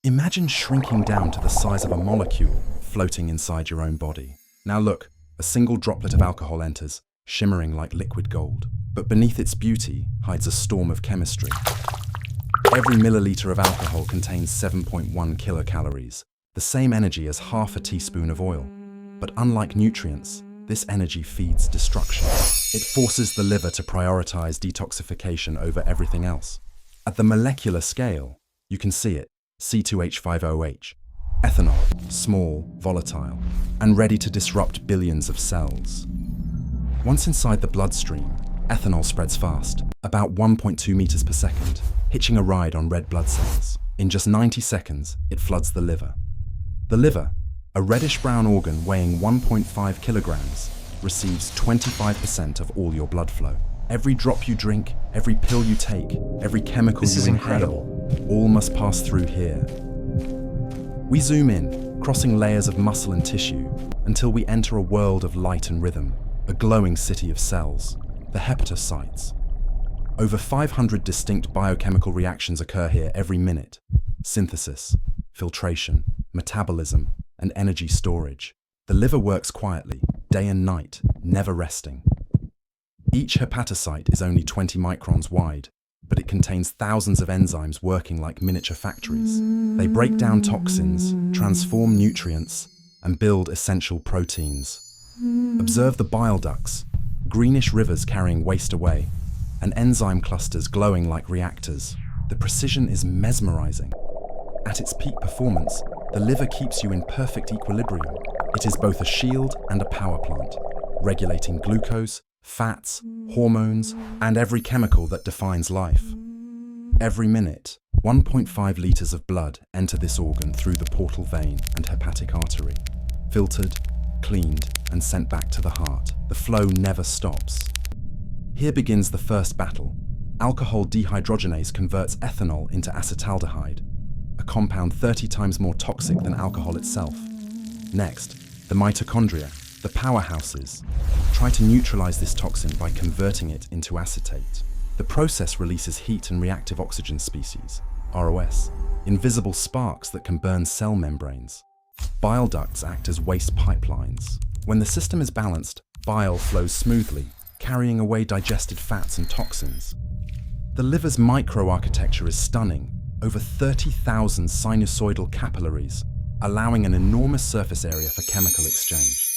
Imagine shrinking down to the size of a molecule floating inside your own body. Now look, a single droplet of alcohol enters, shimmering like liquid gold. But beneath its beauty hides a storm of chemistry. Every milliliter of alcohol contains 7.1 kilocalories, the same energy as half a teaspoon of oil. But unlike nutrients, this energy feeds destruction. It forces the liver to prioritize detoxification over everything else. At the molecular scale, you can see it, C2H5OH, ethanol, small, volatile, and ready to disrupt billions of cells. Once inside the bloodstream, ethanol spreads fast, about 1.2 meters per second, hitching a ride on red blood cells. In just 90 seconds, it floods the liver. The liver, a reddish-brown organ weighing 1.5 kilograms, receives 25% of all your blood flow. Every drop you drink, every pill you take, every chemical you inhale, all must pass through here. We zoom in, crossing layers of muscle and tissue, until we enter a world of light and rhythm, a glowing city of cells, the hepatocytes. Over 500 distinct biochemical reactions occur here every minute: synthesis, filtration, metabolism, and energy storage. The liver works quietly, day and night, never resting. Each hepatocyte is only 20 microns wide, but it contains thousands of enzymes working like miniature factories. They break down toxins, transform nutrients, and build essential proteins. Observe the bile ducts, greenish rivers carrying waste away, and enzyme clusters glowing like reactors. The precision is mesmerizing. At its peak performance, the liver keeps you in perfect equilibrium. It is both a shield and a power plant, regulating glucose, fats, hormones, and every chemical that defines life. Every minute, 1.5 liters of blood enter this organ through the portal vein and hepatic artery. Filtered, cleaned, and sent back to the heart. The flow never stops. Here begins the first battle. Alcohol dehydrogenase converts ethanol into acetaldehyde, a compound 30 times more toxic than alcohol itself. Next, the mitochondria, the powerhouses, try to neutralize this toxin by converting it into acetate. The process releases heat and reactive oxygen species, ROS, invisible sparks that can burn cell membranes. Bile ducts act as waste pipelines. When the system is balanced, bile flows smoothly, carrying away digested fats and toxins. The liver's microarchitecture is stunning, over 30,000 sinusoidal capillaries, allowing an enormous surface area for chemical exchange.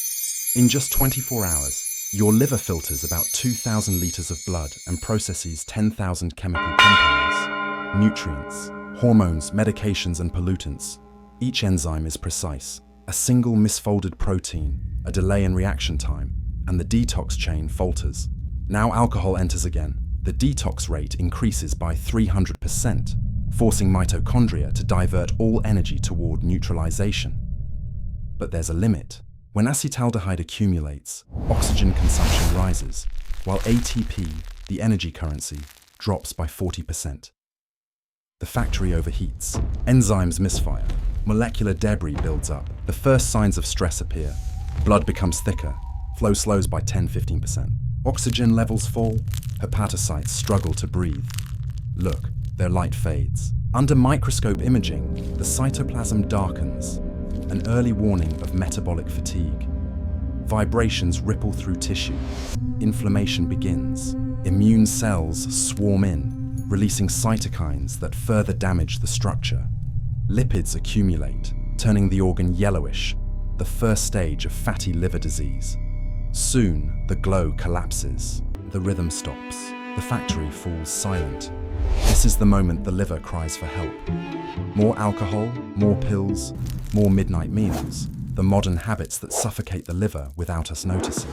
In just 24 hours, your liver filters about 2,000 liters of blood and processes 10,000 chemical compounds, nutrients, hormones, medications, and pollutants. Each enzyme is precise. A single misfolded protein, a delay in reaction time, and the detox chain falters. Now alcohol enters again. The detox rate increases by 300%, forcing mitochondria to divert all energy toward neutralization. But there's a limit. When acetaldehyde accumulates, oxygen consumption rises, while ATP, the energy currency, drops by 40%. The factory overheats, enzymes misfire, molecular debris builds up. The first signs of stress appear. Blood becomes thicker, flow slows by 10–15%. Oxygen levels fall, hepatocytes struggle to breathe. Look, their light fades. Under microscope imaging, the cytoplasm darkens, an early warning of metabolic fatigue. Vibrations ripple through tissue. Inflammation begins. Immune cells swarm in, releasing cytokines that further damage the structure. Lipids accumulate, turning the organ yellowish, the first stage of fatty liver disease. Soon, the glow collapses. The rhythm stops. The factory falls silent. This is the moment the liver cries for help. More alcohol, more pills, more midnight meals, the modern habits that suffocate the liver without us noticing.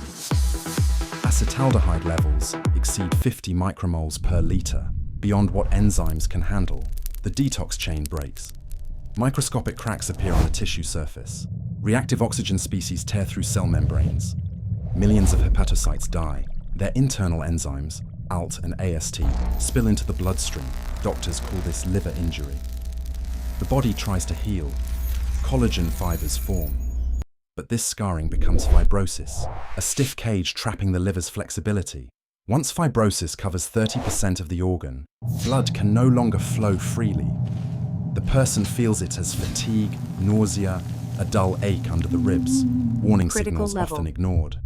Acetaldehyde levels exceed 50 micromoles per liter, beyond what enzymes can handle. The detox chain breaks. Microscopic cracks appear on the tissue surface. Reactive oxygen species tear through cell membranes. Millions of hepatocytes die. Their internal enzymes, ALT and AST, spill into the bloodstream. Doctors call this liver injury. The body tries to heal. Collagen fibers form. But this scarring becomes fibrosis, a stiff cage trapping the liver's flexibility. Once fibrosis covers 30% of the organ, blood can no longer flow freely. The person feels it as fatigue, nausea, a dull ache under the ribs, warning signals often ignored.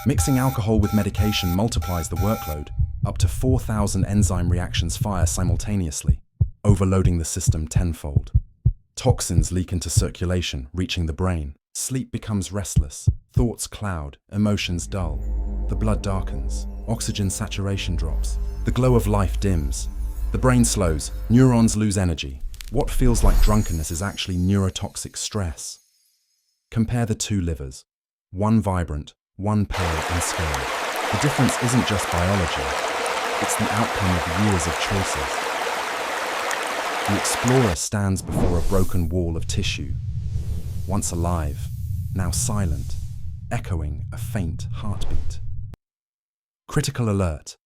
Mixing alcohol with medication multiplies the workload. Up to 4,000 enzyme reactions fire simultaneously, overloading the system tenfold. Toxins leak into circulation, reaching the brain. Sleep becomes restless, thoughts cloud, emotions dull. The blood darkens, oxygen saturation drops. The glow of life dims. The brain slows, neurons lose energy. What feels like drunkenness is actually neurotoxic stress. Compare the two livers. One vibrant, one pale and scared. The difference isn't just biology, it's the outcome of years of choices. The explorer stands before a broken wall of tissue, once alive, now silent, echoing a faint heartbeat. Critical alert.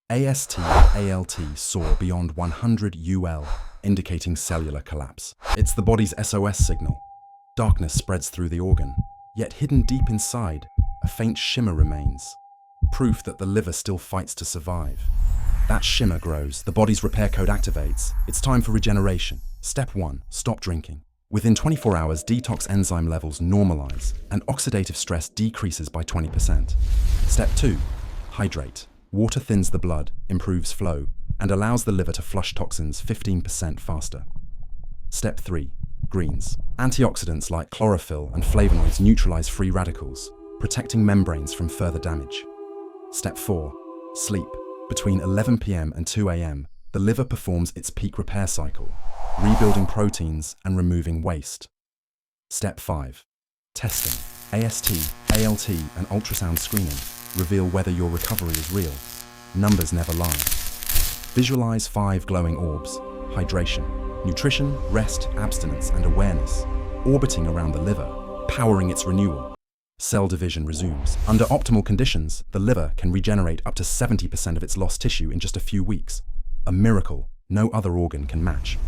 AST ALT soar beyond 100 UL, indicating cellular collapse. It's the body's SOS signal. Darkness spreads through the organ, yet hidden deep inside, a faint shimmer remains, proof that the liver still fights to survive. That shimmer grows, the body's repair code activates. It's time for regeneration. Step 1, stop drinking. Within 24 hours, detox enzyme levels normalize and oxidative stress decreases by 20%. Step 2, hydrate. Water thins the blood, improves flow, and allows the liver to flush toxins 15% faster. Step 3, greens. Antioxidants like chlorophyll and flavonoids neutralize free radicals, protecting membranes from further damage. Step 4, sleep. Between 11 p.m. and 2 a.m., the liver performs its peak repair cycle, rebuilding proteins and removing waste. Step 5, testing. AST, ALT, and ultrasound screening reveal whether your recovery is real. Numbers never lie. Visualize 5 glowing orbs: hydration, nutrition, rest, abstinence, and awareness, orbiting around the liver, powering its renewal. Cell division resumes. Under optimal conditions, the liver can regenerate up to 70% of its lost tissue in just a few weeks. A miracle no other organ can match.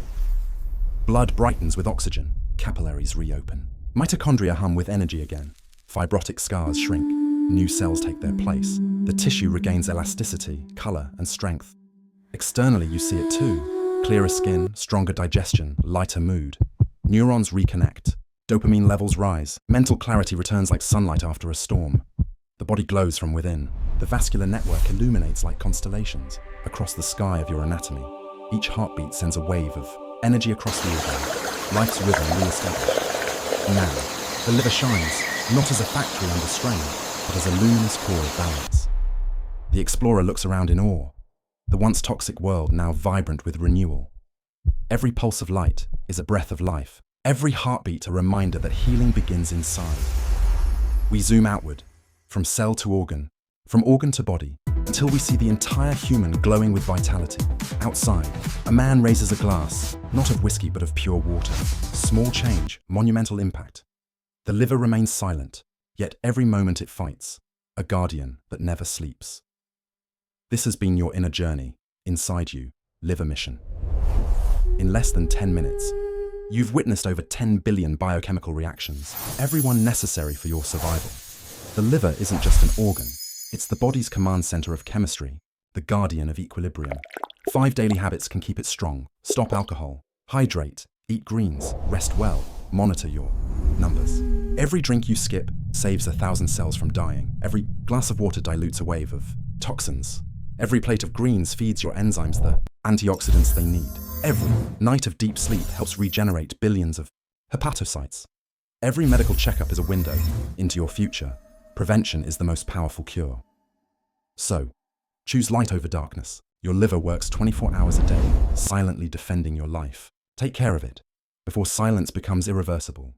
Blood brightens with oxygen. Capillaries reopen. Mitochondria hum with energy again. Fibrotic scars shrink. New cells take their place. The tissue regains elasticity, color, and strength. Externally, you see it too. Clearer skin, stronger digestion, lighter mood. Neurons reconnect. Dopamine levels rise. Mental clarity returns like sunlight after a storm. The body glows from within. The vascular network illuminates like constellations across the sky of your anatomy. Each heartbeat sends a wave of energy across the organ. Life's rhythm re-established. Now, the liver shines, not as a factory under strain, but as a luminous core of balance. The explorer looks around in awe. The once toxic world now vibrant with renewal. Every pulse of light is a breath of life. Every heartbeat a reminder that healing begins inside. We zoom outward, from cell to organ, from organ to body, until we see the entire human glowing with vitality. Outside, a man raises a glass, not of whiskey but of pure water. Small change, monumental impact. The liver remains silent, yet every moment it fights, a guardian that never sleeps. This has been your inner journey, inside you, Liver Mission. In less than 10 minutes, you've witnessed over 10 billion biochemical reactions, every one necessary for your survival. The liver isn't just an organ, it's the body's command center of chemistry, the guardian of equilibrium. 5 daily habits can keep it strong. Stop alcohol, hydrate, eat greens, rest well, monitor your numbers. Every drink you skip saves 1,000 cells from dying. Every glass of water dilutes a wave of toxins. Every plate of greens feeds your enzymes the antioxidants they need. Every night of deep sleep helps regenerate billions of hepatocytes. Every medical checkup is a window into your future. Prevention is the most powerful cure. So, choose light over darkness. Your liver works 24 hours a day, silently defending your life. Take care of it before silence becomes irreversible.